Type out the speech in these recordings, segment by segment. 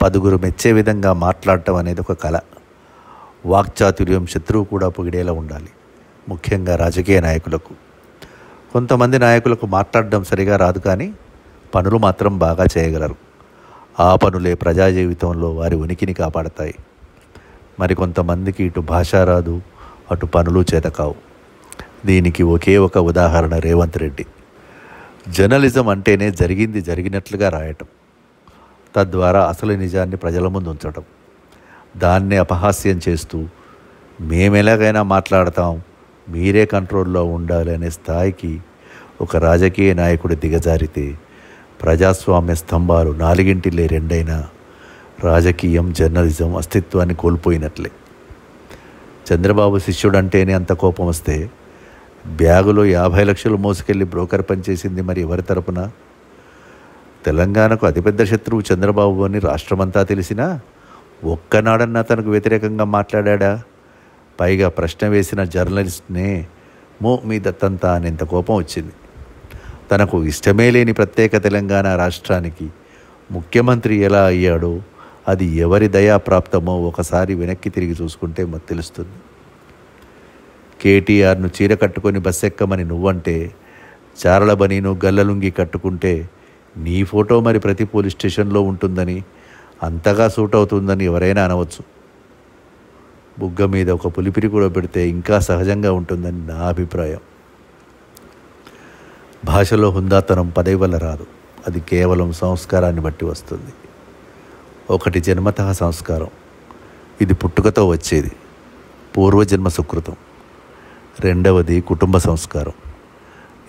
పదుగురు మెచ్చే విధంగా మాట్లాడటం అనేది ఒక కళ. వాక్చాతుర్యం శత్రువు కూడా పొగిడేలా ఉండాలి. ముఖ్యంగా రాజకీయ నాయకులకు. కొంతమంది నాయకులకు మాట్లాడడం సరిగా రాదు, కానీ పనులు మాత్రం బాగా చేయగలరు. ఆ పనులే ప్రజా జీవితంలో వారి ఉనికిని కాపాడతాయి. మరికొంతమందికి ఇటు భాష రాదు, అటు పనులు చేతకావు. దీనికి ఒకే ఒక ఉదాహరణ రేవంత్ రెడ్డి. జర్నలిజం అంటేనే జరిగింది జరిగినట్లుగా రాయటం, తద్వారా అసలు నిజాన్ని ప్రజల ముందు ఉంచటం. దాన్నే అపహాస్యం చేస్తూ మేమెలాగైనా మాట్లాడతాం, మీరే కంట్రోల్లో ఉండాలి అనే స్థాయికి ఒక రాజకీయ నాయకుడు దిగజారితే ప్రజాస్వామ్య స్తంభాలు నాలుగింటిలే రెండైనా రాజకీయం, జర్నలిజం అస్తిత్వాన్ని కోల్పోయినట్లే. చంద్రబాబు శిష్యుడంటేనే అంత కోపం వస్తే బ్యాగులో 50 లక్షలు మోసుకెళ్ళి బ్రోకర్ పనిచేసింది మరి ఎవరి తరపున? తెలంగాణకు అతిపెద్ద శత్రువు చంద్రబాబు అని రాష్ట్రమంతా తెలిసినా ఒక్కనాడన్నా తనకు వ్యతిరేకంగా మాట్లాడా? పైగా ప్రశ్న వేసిన జర్నలిస్ట్నే మీ దత్తంతా అనేంత కోపం వచ్చింది. తనకు ఇష్టమే లేని ప్రత్యేక తెలంగాణ రాష్ట్రానికి ముఖ్యమంత్రి ఎలా అయ్యాడో, అది ఎవరి దయాప్రాప్తమో ఒకసారి వెనక్కి తిరిగి చూసుకుంటే మాకు తెలుస్తుంది. కేటీఆర్ను చీర కట్టుకొని బస్ ఎక్కమని నువ్వంటే, చారల బనీను గల్లలుంగి కట్టుకుంటే నీ ఫోటో మరి ప్రతి పోలీస్ స్టేషన్లో ఉంటుందని, అంతగా సూట్ అవుతుందని ఎవరైనా అనవచ్చు. బుగ్గ మీద ఒక పులిపిరి కూడా పెడితే ఇంకా సహజంగా ఉంటుందని నా అభిప్రాయం. భాషలో హుందాతనం పదవి వల్ల రాదు, అది కేవలం సంస్కారాన్ని బట్టి వస్తుంది. ఒకటి జన్మతః సంస్కారం, ఇది పుట్టుకతో వచ్చేది, పూర్వజన్మ సుకృతం. రెండవది కుటుంబ సంస్కారం,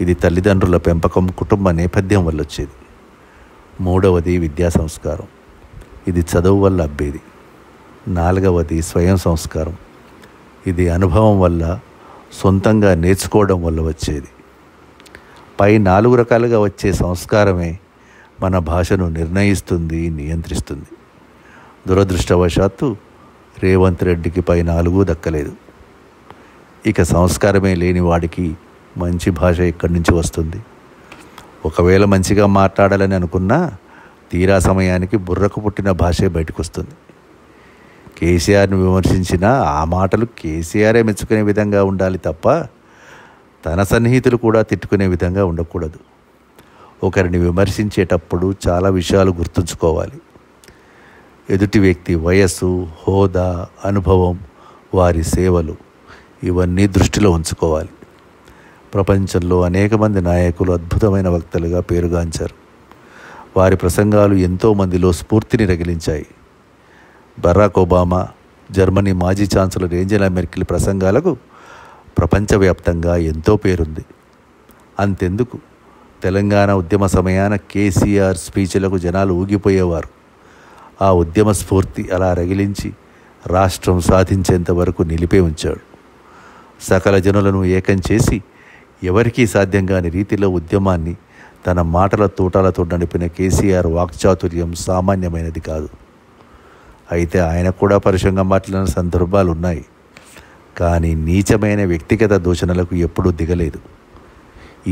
ఇది తల్లిదండ్రుల పెంపకం, కుటుంబ నేపథ్యం వల్ల వచ్చేది. మూడవది విద్యా సంస్కారం, ఇది చదువు వల్ల అబ్బేది. నాలుగవది స్వయం సంస్కారం, ఇది అనుభవం వల్ల, సొంతంగా నేర్చుకోవడం వల్ల వచ్చేది. పై 4 రకాలుగా వచ్చే సంస్కారమే మన భాషను నిర్ణయిస్తుంది, నియంత్రిస్తుంది. దురదృష్టవశాత్తు రేవంత్ రెడ్డికి పై 4 దక్కలేదు. ఇక సంస్కారమే లేని వాడికి మంచి భాష ఎక్కడి నుంచి వస్తుంది? ఒకవేళ మంచిగా మాట్లాడాలని అనుకున్నా తీరా సమయానికి బుర్రకు పుట్టిన భాషే బయటకు వస్తుంది. కేసీఆర్ను విమర్శించినా ఆ మాటలు కేసీఆరే మెచ్చుకునే విధంగా ఉండాలి తప్ప తన సన్నిహితులు కూడా తిట్టుకునే విధంగా ఉండకూడదు. ఒకరిని విమర్శించేటప్పుడు చాలా విషయాలు గుర్తుంచుకోవాలి. ఎదుటి వ్యక్తి వయస్సు, హోదా, అనుభవం, వారి సేవలు, ఇవన్నీ దృష్టిలో ఉంచుకోవాలి. ప్రపంచంలో అనేక మంది నాయకులు అద్భుతమైన వక్తలుగా పేరుగాంచారు. వారి ప్రసంగాలు ఎంతోమందిలో స్ఫూర్తిని రగిలించాయి. బరాక్ ఒబామా, జర్మనీ మాజీ ఛాన్సలర్ ఏంజెలా మెర్కెల్ ప్రసంగాలకు ప్రపంచవ్యాప్తంగా ఎంతో పేరుంది. అంతెందుకు, తెలంగాణ ఉద్యమ సమయాన కేసీఆర్ స్పీచ్లకు జనాలు ఊగిపోయేవారు. ఆ ఉద్యమ స్ఫూర్తి అలా రగిలించి రాష్ట్రం సాధించేంత వరకు నిలిపే ఉంచాడు. సకల జనులను ఏకం చేసి ఎవరికీ సాధ్యం కాని రీతిలో ఉద్యమాన్ని తన మాటల తూటాలతో నడిపిన కేసీఆర్ వాక్చాతుర్యం సామాన్యమైనది కాదు. అయితే ఆయన కూడా పరుషంగా మాట్లాడిన సందర్భాలు ఉన్నాయి, కానీ నీచమైన వ్యక్తిగత దూషణలకు ఎప్పుడూ దిగలేదు.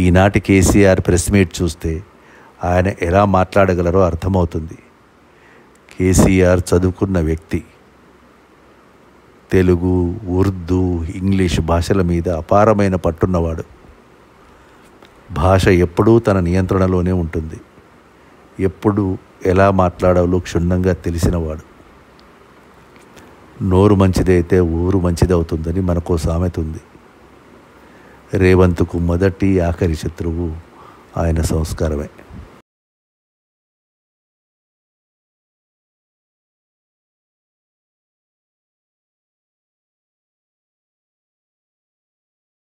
ఈనాటి కేసీఆర్ ప్రెస్ మీట్ చూస్తే ఆయన ఎలా మాట్లాడగలరో అర్థమవుతుంది. కేసీఆర్ చదువుకున్న వ్యక్తి. తెలుగు, ఉర్దూ, ఇంగ్లీష్ భాషల మీద అపారమైన పట్టున్నవాడు. భాష ఎప్పుడూ తన నియంత్రణలోనే ఉంటుంది. ఎప్పుడు ఎలా మాట్లాడాలో క్షుణ్ణంగా తెలిసినవాడు. నోరు మంచిదైతే ఊరు మంచిదవుతుందని మనకో సామెత ఉంది. రేవంత్కు మొదటి ఆఖరి శత్రువు ఆయన సంస్కారమే.